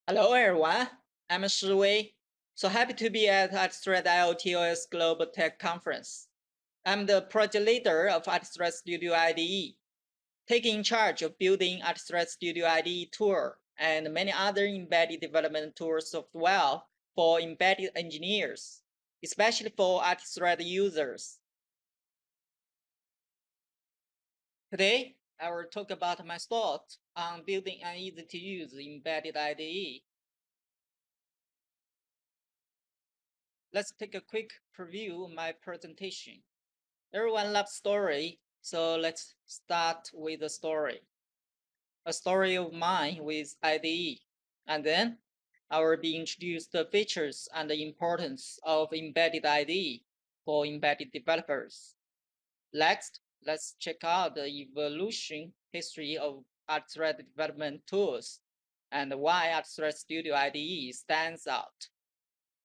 Hello everyone, I'm Shiwei. So happy to be at RT-Thread IoT Global Tech Conference. I'm the project leader of RT-Thread Studio IDE, taking charge of building RT-Thread Studio IDE tool and many other embedded development tool software for embedded engineers, especially for RT-Thread users. Today, I will talk about my thoughts on building an easy-to-use embedded IDE. Let's take a quick preview of my presentation. Everyone loves story, so let's start with a story. A story of mine with IDE. And then I will be introduced the features and the importance of embedded IDE for embedded developers. Next, let's check out the evolution history of RT-Thread development tools and why RT-Thread Studio IDE stands out.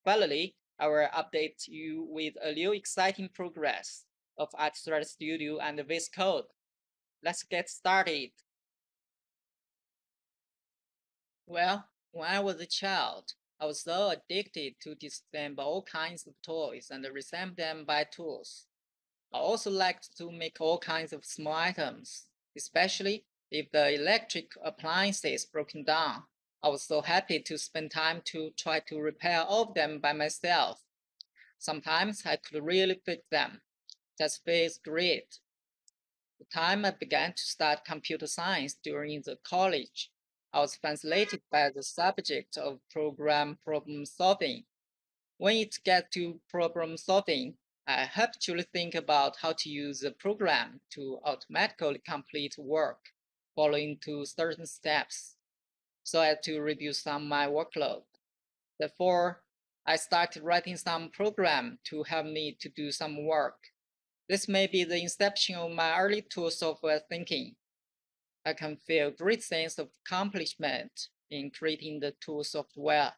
Finally, I will update you with a new exciting progress of RT-Thread Studio and Vscode. Let's get started. Well, when I was a child, I was so addicted to disassemble all kinds of toys and reassemble them by tools. I also liked to make all kinds of small items, especially if the electric appliances broken down. I was so happy to spend time to try to repair all of them by myself. Sometimes I could really fix them. That feels great. The time I began to start computer science during the college, I was fascinated by the subject of program problem solving. When it gets to problem solving, I habitually think about how to use the program to automatically complete work, following to certain steps, so as to reduce some of my workload. Therefore, I started writing some program to help me to do some work. This may be the inception of my early tool software thinking. I can feel a great sense of accomplishment in creating the tool software.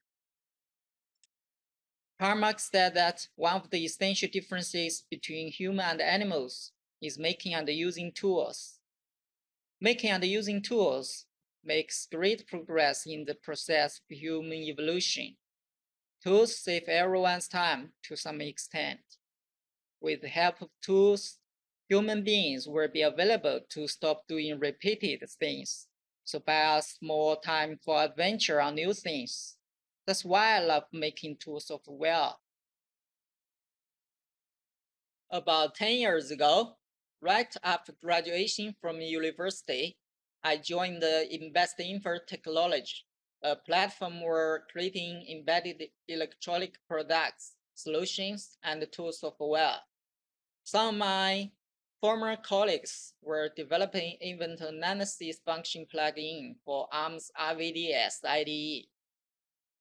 Karl Marx said that one of the essential differences between human and animals is making and using tools. Making and using tools makes great progress in the process of human evolution. Tools save everyone's time to some extent. With the help of tools, human beings will be available to stop doing repeated things, so buy us more time for adventure on new things. That's why I love making tool software. About 10 years ago, right after graduation from university, I joined the Embedded Technology, a platform for creating embedded electronic products, solutions, and tool software. Some of my former colleagues were developing event analysis function plugin for ARM's RVDS IDE.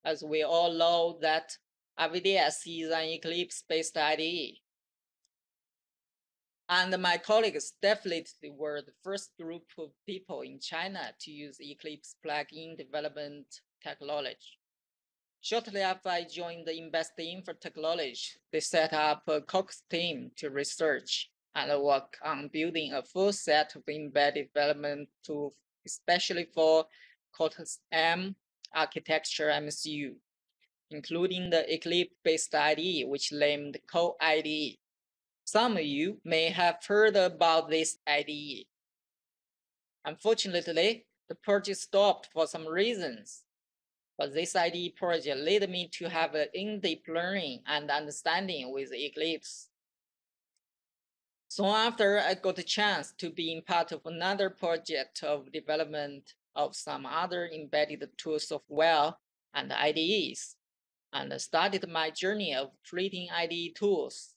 As we all know that RVDS is an Eclipse-based IDE. And my colleagues definitely were the first group of people in China to use Eclipse plugin development technology. Shortly after I joined the Embedded Technology, they set up a caucus team to research and work on building a full set of embedded development tools, especially for Cortex-M architecture MCU, including the Eclipse-based IDE, which named Co-IDE. Some of you may have heard about this IDE. Unfortunately, the project stopped for some reasons. But this IDE project led me to have an in-depth learning and understanding with Eclipse. Soon after, I got a chance to be part of another project of development of some other embedded tool software and IDEs, and started my journey of creating IDE tools.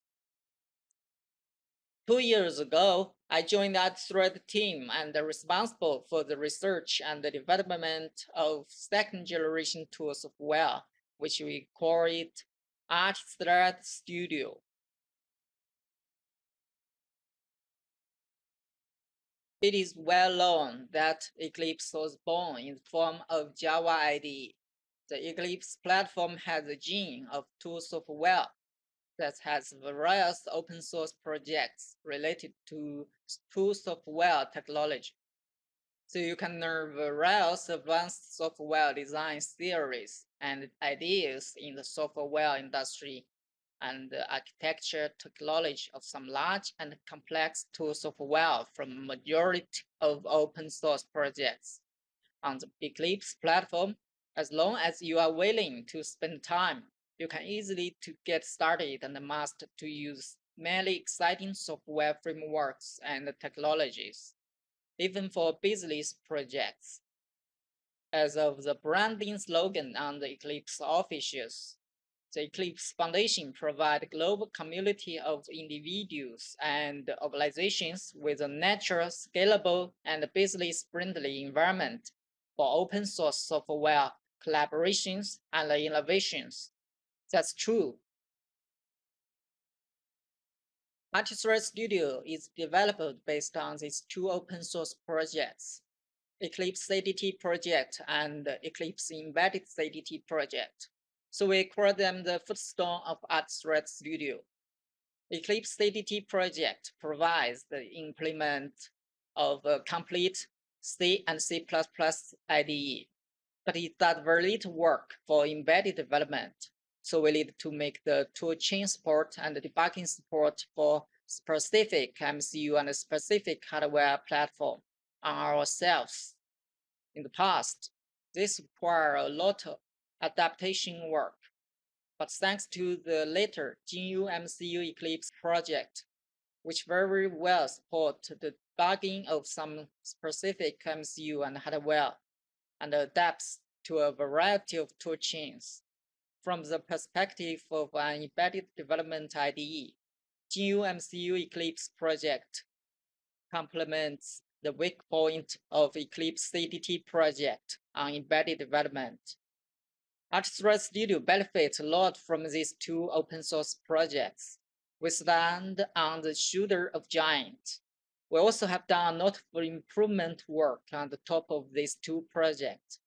2 years ago, I joined that RT-Thread team and responsible for the research and the development of second-generation tool software, which we call it RT-Thread Studio. It is well known that Eclipse was born in the form of Java IDE. The Eclipse platform has a gene of tool software that has various open source projects related to tool software technology. So you can learn various advanced software design theories and ideas in the software industry and the architecture technology of some large and complex tools software from a majority of open source projects on the Eclipse platform. As long as you are willing to spend time, you can easily to get started and master to use many exciting software frameworks and technologies, even for business projects. As of the branding slogan on the Eclipse officials, the Eclipse Foundation provides a global community of individuals and organizations with a natural, scalable, and business-friendly environment for open source software collaborations and innovations. That's true. RT-Thread Studio is developed based on these two open source projects, Eclipse CDT project and Eclipse Embedded CDT project. So we call them the footstone of RT-Thread Studio. Eclipse CDT project provides the implement of a complete C and C++ IDE, but it does very little work for embedded development. So we need to make the toolchain support and the debugging support for specific MCU and specific hardware platform on ourselves. In the past, this required a lot of adaptation work. But thanks to the later GNU MCU Eclipse project, which very well support the debugging of some specific MCU and hardware and adapts to a variety of toolchains. From the perspective of an embedded development IDE, GNU MCU Eclipse project complements the weak point of Eclipse CDT project on embedded development. RT-Thread Studio benefits a lot from these two open source projects. We stand on the shoulder of giants. We also have done notable improvement work on the top of these two projects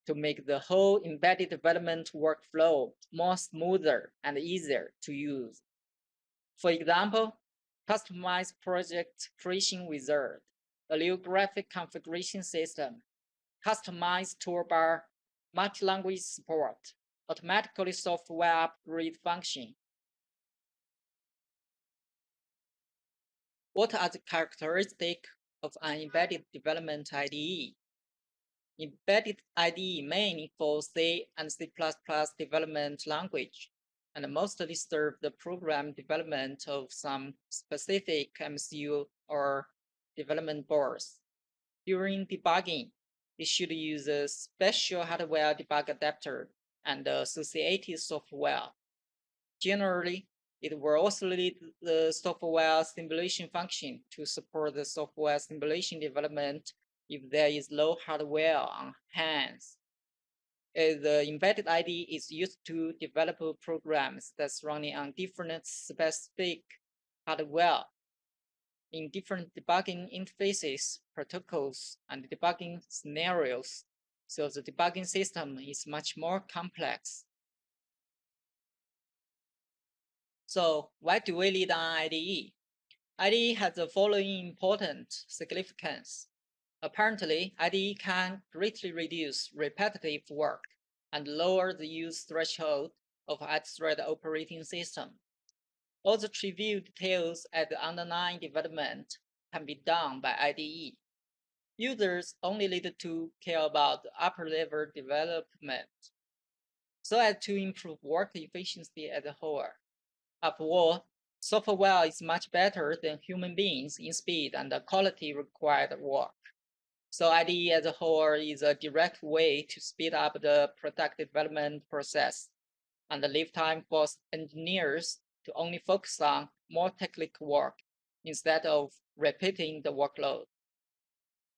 to make the whole embedded development workflow more smoother and easier to use. For example, customized project creation wizard, a new graphic configuration system, customized toolbar, multi-language support, automatically software upgrade function. What are the characteristics of an embedded development IDE? Embedded IDE mainly for C and C++ development language, and mostly serve the program development of some specific MCU or development boards. During debugging, it should use a special hardware debug adapter and associated software. Generally, it will also lead the software simulation function to support the software simulation development if there is low hardware on hand. The embedded IDE is used to develop programs that's running on different specific hardware in different debugging interfaces, protocols, and debugging scenarios. So the debugging system is much more complex. So why do we need an IDE? IDE has the following important significance. Apparently, IDE can greatly reduce repetitive work and lower the use threshold of RT-Thread operating system. All the trivial details at the underlying development can be done by IDE. Users only need to care about the upper-level development so as to improve work efficiency as a whole. After all, software is much better than human beings in speed and the quality required work. So IDE as a whole is a direct way to speed up the product development process and leave time for engineers to only focus on more technical work instead of repeating the workload.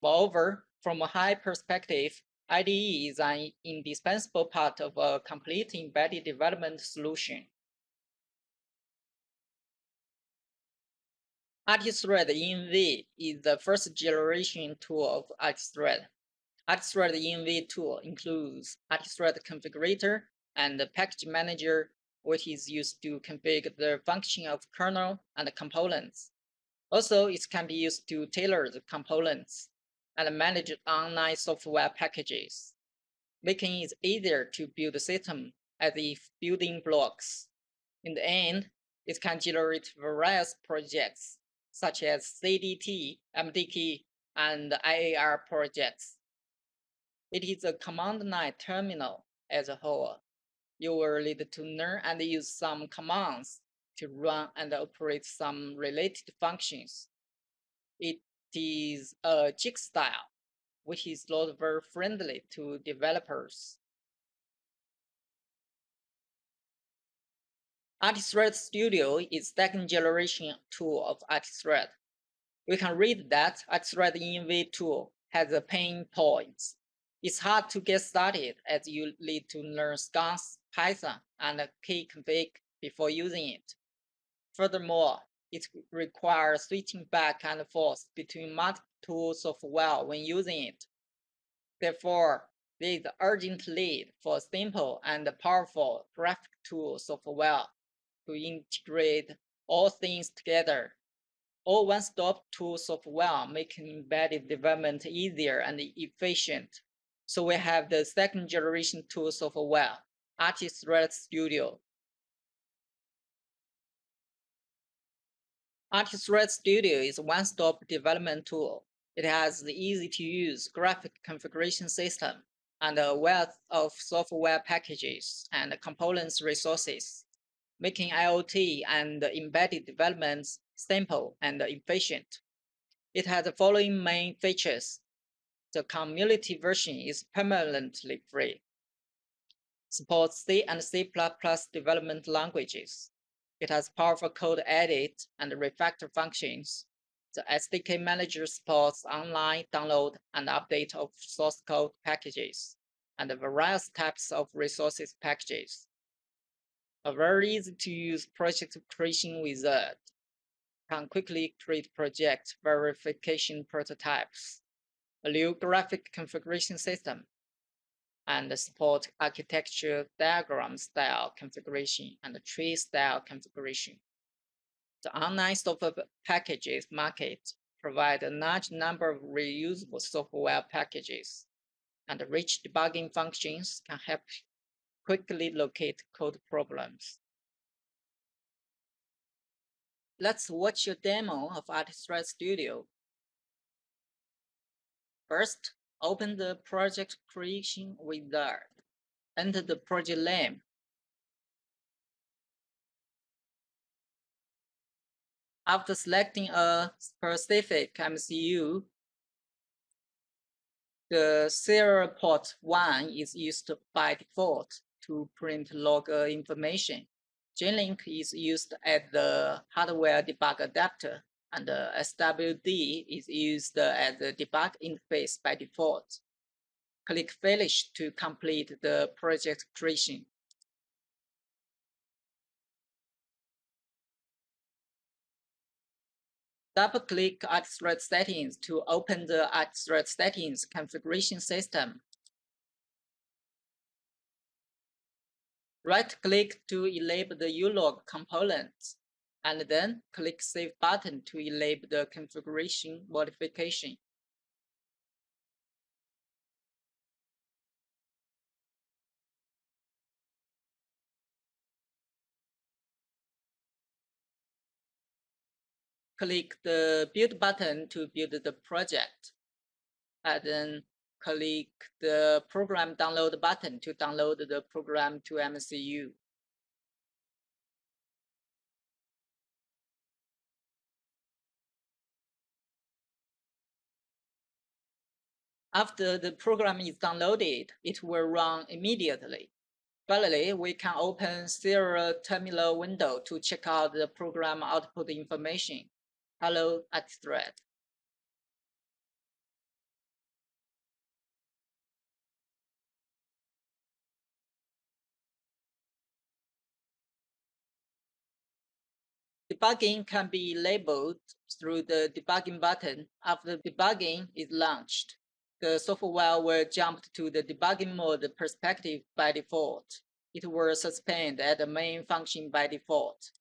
Moreover, from a high perspective, IDE is an indispensable part of a complete embedded development solution. RT-Thread ENV is the first generation tool of RT-Thread. RT-Thread ENV tool includes RT-Thread configurator and the package manager, which is used to configure the function of kernel and components. Also, it can be used to tailor the components. and manage online software packages, making it easier to build a system as if building blocks. In the end, it can generate various projects, such as CDT, MDK, and IAR projects. It is a command line terminal as a whole. You will need to learn and use some commands to run and operate some related functions. It is a jig style, which is not very friendly to developers. RT-Thread Studio is second generation tool of RT-Thread. We can read that RT-Thread Env tool has a pain points. It's hard to get started as you need to learn Sconce, Python, and keyconfig before using it. Furthermore, it requires switching back and forth between multiple tools of software when using it. Therefore, there is urgent need for simple and powerful graphic tool software to integrate all things together. All one-stop tool software making embedded development easier and efficient. So we have the second generation tool software, RT-Thread Studio. RT-Thread Studio is a one-stop development tool. It has the easy-to-use graphic configuration system and a wealth of software packages and components resources, making IoT and embedded developments simple and efficient. It has the following main features. The community version is permanently free. Supports C and C++ development languages. It has powerful code edit and refactor functions. The SDK manager supports online download and update of source code packages and various types of resources packages. A very easy to use project creation wizard can quickly create project verification prototypes, a new graphic configuration system, and support architecture diagram style configuration and tree style configuration. The online software packages market provide a large number of reusable software packages, and rich debugging functions can help quickly locate code problems. Let's watch a demo of RT-Thread Studio. First, open the project creation wizard. Enter the project name. After selecting a specific MCU, the serial port 1 is used by default to print log information. JLink is used as the hardware debug adapter, and SWD is used as the debug interface by default. Click Finish to complete the project creation. Double-click RT-Thread Settings to open the RT-Thread Settings configuration system. Right-click to enable the ulog components, and then click Save button to enable the configuration modification. Click the Build button to build the project, and then click the Program Download button to download the program to MCU. After the program is downloaded, it will run immediately. Finally, we can open serial terminal window to check out the program output information. Hello, RT-Thread. Debugging can be enabled through the debugging button. After debugging is launched, the software will jump to the debugging mode perspective by default. It will suspend at the main function by default.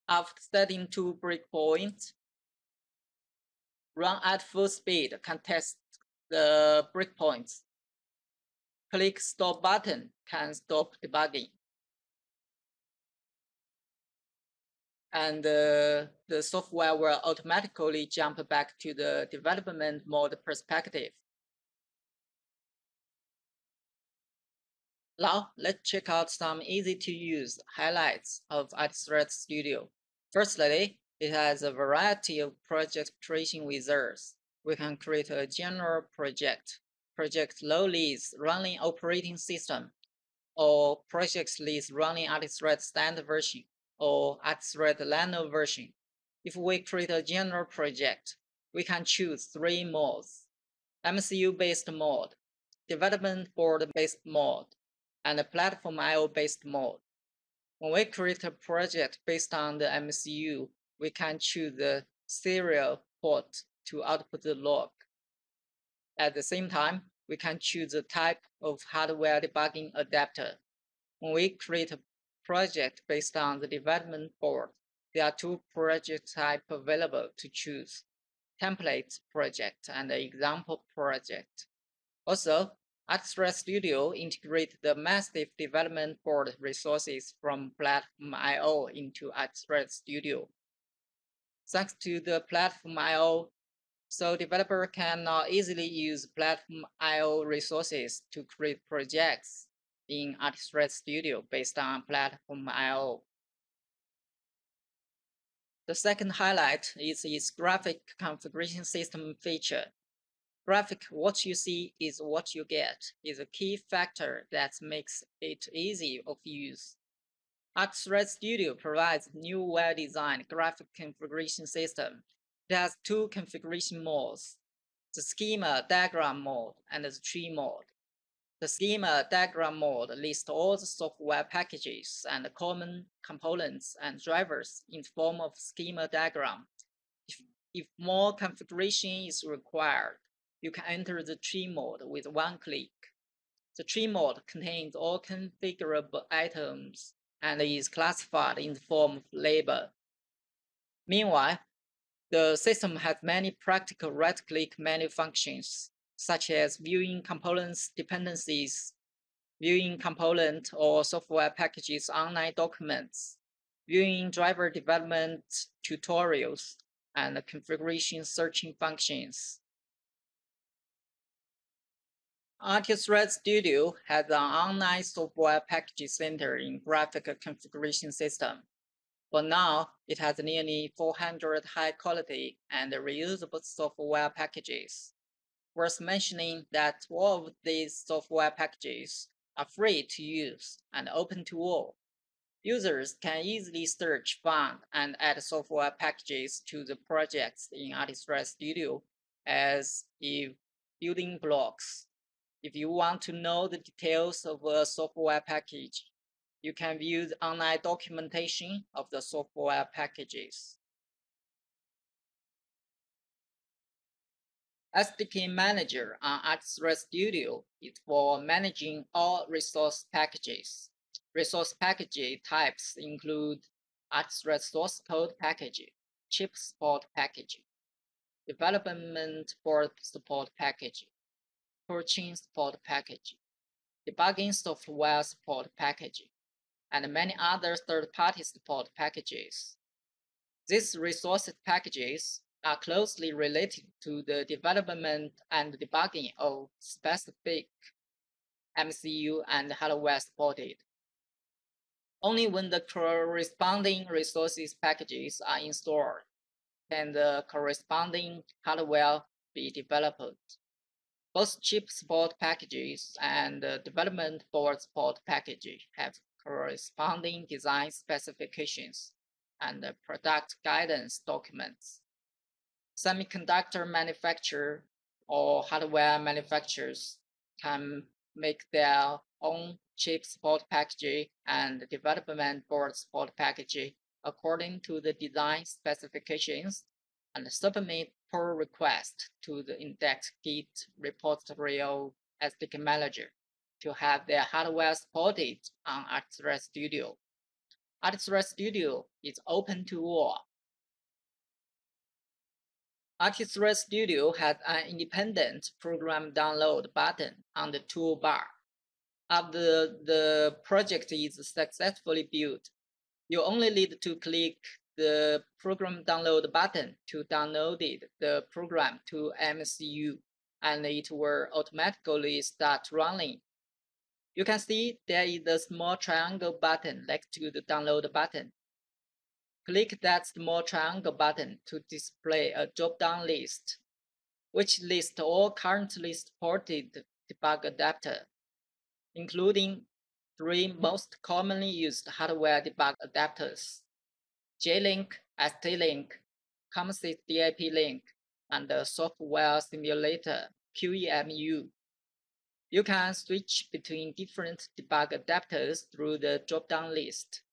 After setting 2 breakpoints, run at full speed can test the breakpoints. Click Stop button can stop debugging. And the software will automatically jump back to the development mode perspective. Now, let's check out some easy-to-use highlights of RT-Thread Studio. Firstly, it has a variety of project creation wizards. We can create a general project low list running operating system, or project list running RT-Thread standard version, or RT-Thread Nano version. If we create a general project, we can choose 3 modes: MCU-based mode, development board-based mode, and a platform I/O-based mode. When we create a project based on the MCU, we can choose the serial port to output the log. At the same time, we can choose the type of hardware debugging adapter. When we create a project based on the development board, there are 2 project types available to choose: template project and example project. Also, RT-Thread Studio integrates the massive development board resources from Platform I/O into RT-Thread Studio. Thanks to the Platform I/O, so developer can now easily use Platform I/O resources to create projects in RT-Thread Studio based on Platform I/O. The second highlight is its graphic configuration system feature. Graphic "what you see is what you get" is a key factor that makes it easy of use. RT-Thread Studio provides new well-designed graphic configuration system. It has 2 configuration modes: the schema diagram mode and the tree mode. The schema diagram mode lists all the software packages and common components and drivers in the form of schema diagram. If more configuration is required, you can enter the tree mode with 1 click. The tree mode contains all configurable items and is classified in the form of label. Meanwhile, the system has many practical right-click menu functions, such as viewing components dependencies, viewing component or software packages online documents, viewing driver development tutorials, and configuration searching functions. RT-Thread Studio has an online software package center in graphical configuration system. For now, it has nearly 400 high-quality and reusable software packages. Worth mentioning that all of these software packages are free to use and open to all. Users can easily search, find, and add software packages to the projects in RT-Thread Studio as if building blocks. If you want to know the details of a software package, you can view the online documentation of the software packages. SDK Manager on RT-Thread Studio is for managing all resource packages. Resource package types include RT-Thread source code package, chip support package, development board support package, purchasing support package, debugging software support package, and many other third-party support packages. These resource packages are closely related to the development and debugging of specific MCU and hardware supported. Only when the corresponding resources packages are installed can the corresponding hardware be developed. Both chip support packages and the development board support package have corresponding design specifications and product guidance documents. Semiconductor manufacturers or hardware manufacturers can make their own chip support package and development board support package according to the design specifications and submit pull request to the index Git repository of SDK Manager to have their hardware supported on RT-Thread Studio. RT-Thread Studio is open to all. RT-Thread Studio has an independent program download button on the toolbar. After the project is successfully built, you only need to click the program download button to download the program to MCU, and it will automatically start running. You can see there is a small triangle button next to the download button. Click that small triangle button to display a drop-down list, which lists all currently supported debug adapters, including 3 most commonly used hardware debug adapters: J-Link, ST-Link, Composite DIP Link, and the Software Simulator QEMU. You can switch between different debug adapters through the drop-down list.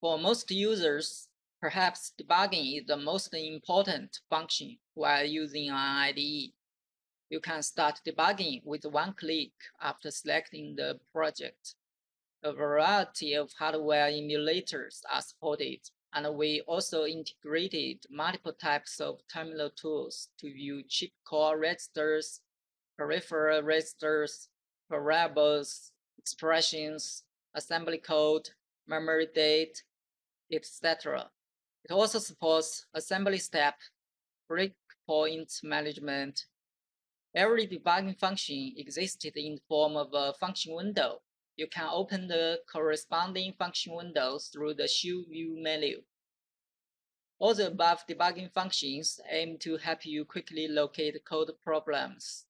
For most users, perhaps debugging is the most important function while using an IDE. You can start debugging with one click after selecting the project. A variety of hardware emulators are supported, and we also integrated multiple types of terminal tools to view chip core registers, peripheral registers, variables, expressions, assembly code, memory date, etc. It also supports assembly step, breakpoint management. Every debugging function existed in the form of a function window. You can open the corresponding function window through the Show View menu. All the above debugging functions aim to help you quickly locate code problems.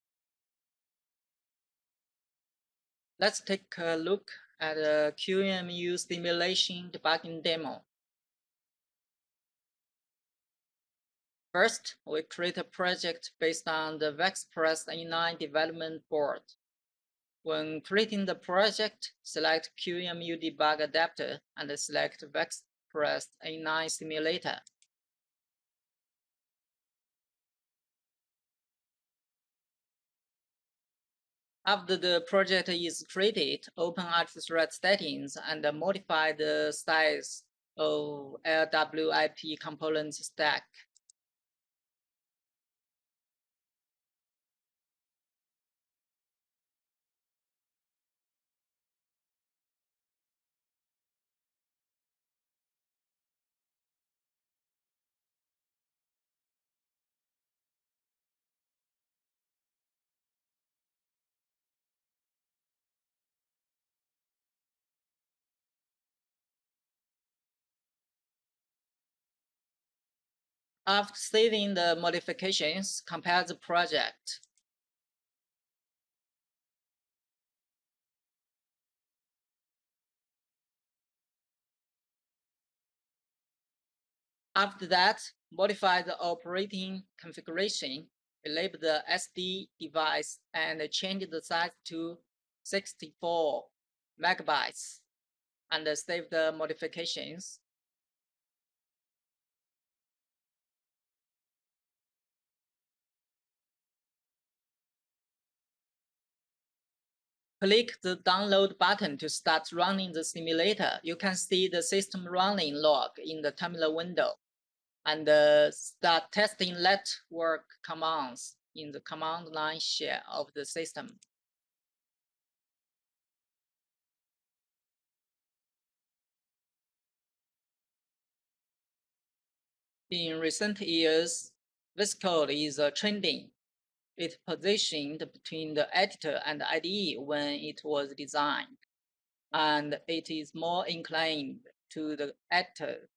Let's take a look at a QEMU simulation debugging demo. First, we create a project based on the VxPress A9 development board. When creating the project, select QEMU debug adapter and select VxPress A9 simulator. After the project is created, open RT-Thread settings and modify the size of LWIP component stack. After saving the modifications, compile the project. After that, modify the operating configuration, enable the SD device, and change the size to 64 megabytes, and save the modifications. Click the download button to start running the simulator. You can see the system running log in the terminal window, and start testing network commands in the command line shell of the system. In recent years, Vscode is trending. It positioned between the editor and the IDE when it was designed, and it is more inclined to the editor.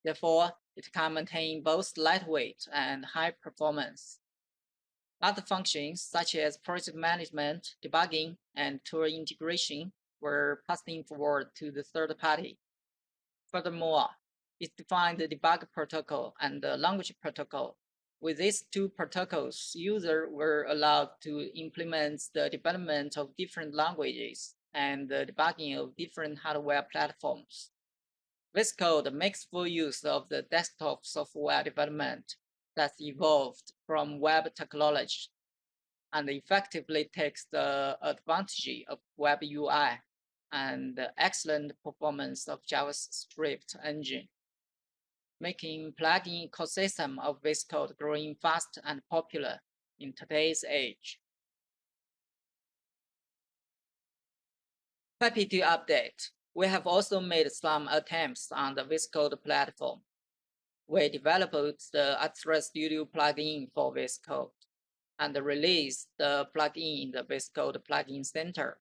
Therefore, it can maintain both lightweight and high performance. Other functions, such as project management, debugging, and tool integration, were passing forward to the third party. Furthermore, it defined the debug protocol and the language protocol. With these 2 protocols, users were allowed to implement the development of different languages and the debugging of different hardware platforms. Vscode makes full use of the desktop software development that evolved from web technology and effectively takes the advantage of web UI. and the excellent performance of JavaScript engine, making plugin ecosystem of Vscode growing fast and popular in today's age. Happy to update. We have also made some attempts on the Vscode platform. We developed the RT-Thread Studio plugin for Vscode and released the plugin in the Vscode plugin center.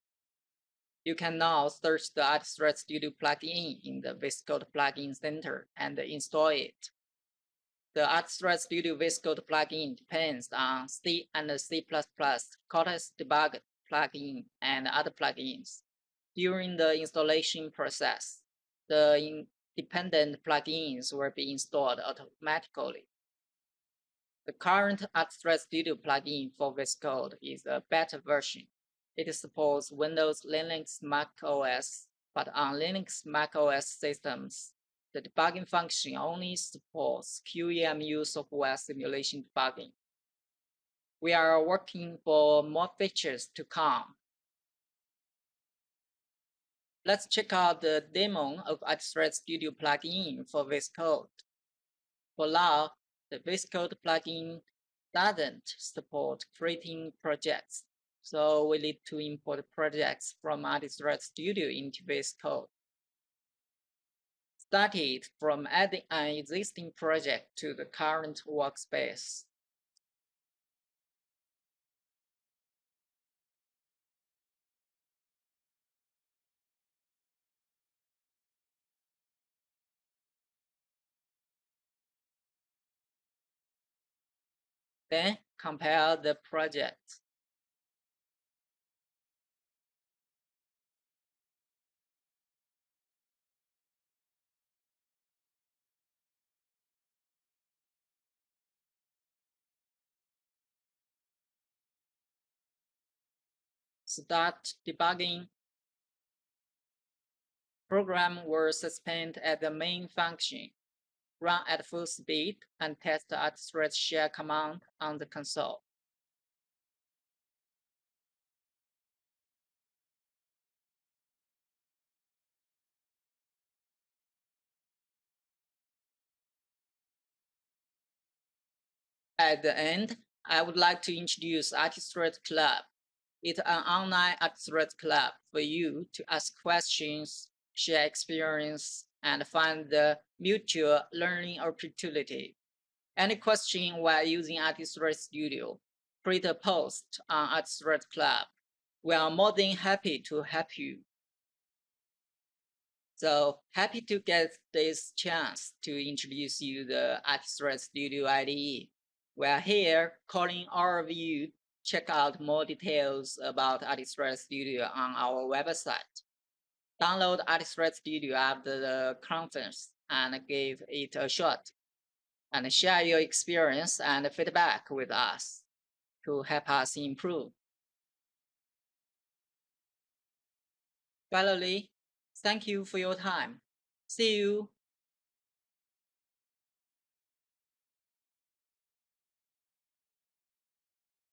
You can now search the RT-Thread Studio plugin in the Vscode plugin center and install it. The RT-Thread Studio Vscode plugin depends on C and C++ Cortex Debug plugin and other plugins. During the installation process, the independent plugins will be installed automatically. The current RT-Thread Studio plugin for Vscode is a beta version. It supports Windows, Linux, Mac OS, but on Linux, Mac OS systems, the debugging function only supports QEMU software simulation debugging. We are working for more features to come. Let's check out the demo of RT-Thread Studio plugin for Vscode. For now, the Vscode plugin doesn't support creating projects, so we need to import projects from RT-Thread Studio into Vscode. Start it from adding an existing project to the current workspace. Then compile the project. Start debugging. Program will suspend at the main function, run at full speed, and test the RT-Thread share command on the console. At the end, I would like to introduce RT-Thread Club. It's an online RT-Thread club for you to ask questions, share experience, and find the mutual learning opportunity. Any question while using RT-Thread Studio, create a post on RT-Thread Club. We are more than happy to help you. So happy to get this chance to introduce you the RT-Thread Studio IDE. We are here calling all of you check out more details about RT-Thread Studio on our website. Download RT-Thread Studio after the conference and give it a shot. And share your experience and feedback with us to help us improve. Finally, thank you for your time. See you